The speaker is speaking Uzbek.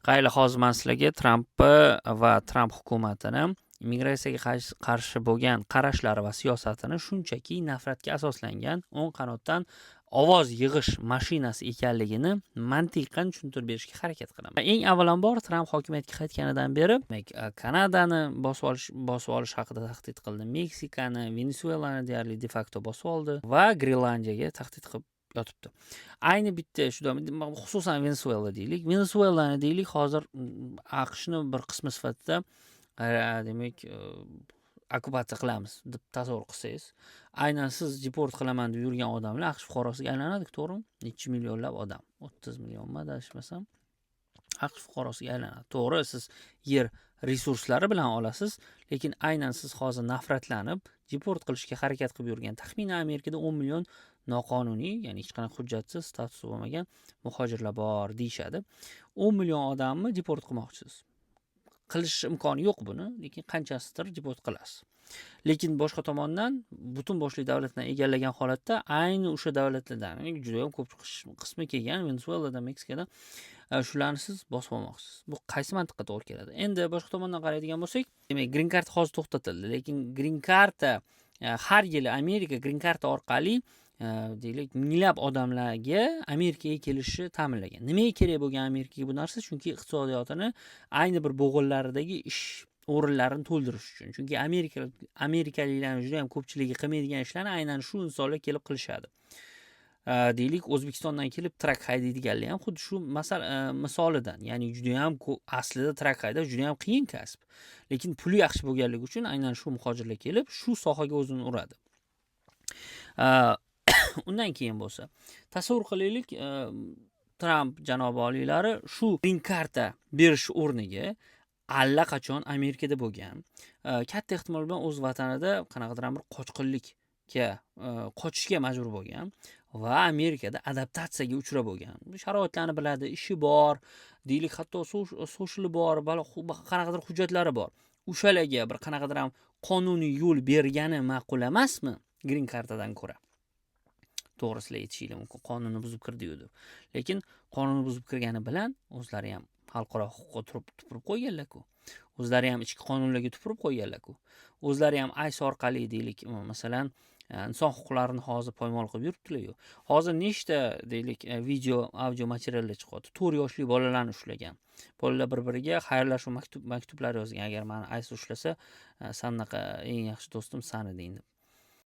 Qayli hozir man sizlarga Trampni va Tramp hukumatini immigratsiyaga qarshi bo'lgan qarashlari va siyosatini shunchaki nafratga asoslangan o'ng qanotdan ovoz yig'ish mashinasi ekanligini mantiqan tushuntirib berishga harakat qilaman. Eng avvalambor Tramp hokimiyatga qaytganidan beri Kanadani bosib olish haqida tahdid qildi, Meksikani, Venesuelani deyarli de facto bosib oldi va Grenlandiyaga tahdid qilib yotibdi. Ayni bitta xususan Venesuela deylik. Venesuelani deylik, hozir AQShni bir qismi sifatida demak okkupatsiya qilamiz deb tasavvur qilsangiz, aynan siz deport qilaman deb yurgan odamlar AQSh fuqarosiga aylanadi, to'g'rimi? Necha millionlab odam, 30 millionmi adashmasam, AQSh fuqarosiga aylanadi. To'g'ri, siz yer resurslari bilan olasiz, lekin aynan siz hozir nafratlanib deport qilishga harakat qilib yurgan taxminan Amerikada 10 million noqonuniy, ya'ni hech qanday hujjatsiz, statusi bo'lmagan muhojirlar bor deyshadi. 10 million odamni deport qilmoqchisiz. Qilish imkoni yo'q buni, lekin qanchasidir deport qilasiz. Lekin boshqa tomondan butun boshli davlatni egallagan holatda ayni o'sha davlatlardan juda ham ko'p qismi kelgan Venezueladan, Meksikadan shularni siz bosib olmoqchisiz. Bu qaysi mantiqqa to'g'ri keladi? Endi boshqa tomondan qaraydigan bo'lsak, demak, green card hozir to'xtatildi, lekin green card har yili Amerika green card orqali deylik minglab odamlarga Amerikaga kelishi ta'minlagan. Nimaga kerak bo'lgan Amerikaga bu narsa? Chunki iqtisodiyotini ayni bir bo'g'inlaridagi ish o'rinlarini to'ldirish uchun. Chunki amerikaliklarning juda ham ko'pchiligi qilmaydigan ishlarni aynan shu insonlar kelib qilishadi. Deylik, O'zbekistondan kelib trak haydaydiganlar ham xuddi shu misolidan. Ya'ni juda ham aslida trak haydash juda ham qiyin kasb. Lekin puli yaxshi bo'lganligi uchun aynan shu muhojirlar kelib shu sohaga o'zini uradi. Undan keyin bo'lsa, tasavvur qilaylik, Tramp janobi oliylari shu green karta berish o'rniga allaqachon Amerikada bo'lgan, katta ehtimol bilan o'z vatanida qanaqadir bir qochishga majbur bo'lgan va Amerikada adaptatsiyaga uchrab bo'lgan. Sharoitlarni biladi, ishi bor, deylik, hatto so'shili bor, qanaqadir hujjatlari bor. O'shalarga bir qanaqadir ham qonuniy yo'l bergani ma'qul emasmi green kartadan ko'ra? To'g'ri, sizlar aytishingiz mumkin, qonunni buzib kirdi-yu deb. Lekin qonunni buzib kirgani bilan o'zlari ham xalqaro huquqqa tupurib qo'yganlar-ku. O'zlari ham ichki qonunlarga tupurib qo'yganlar-ku. O'zlari ham ICE orqali deylik, masalan, inson huquqlarini hozir poymol qilib yuribdilar-yu. Hozir nechta deylik video, audio materiallar chiqadi. 4 yoshli bolalarni ushlagan. Bolalar bir-biriga xayrlashuv maktublar yozgan. Agar meni ICE ushlasa, sanaqa eng yaxshi do'stim san eding deb.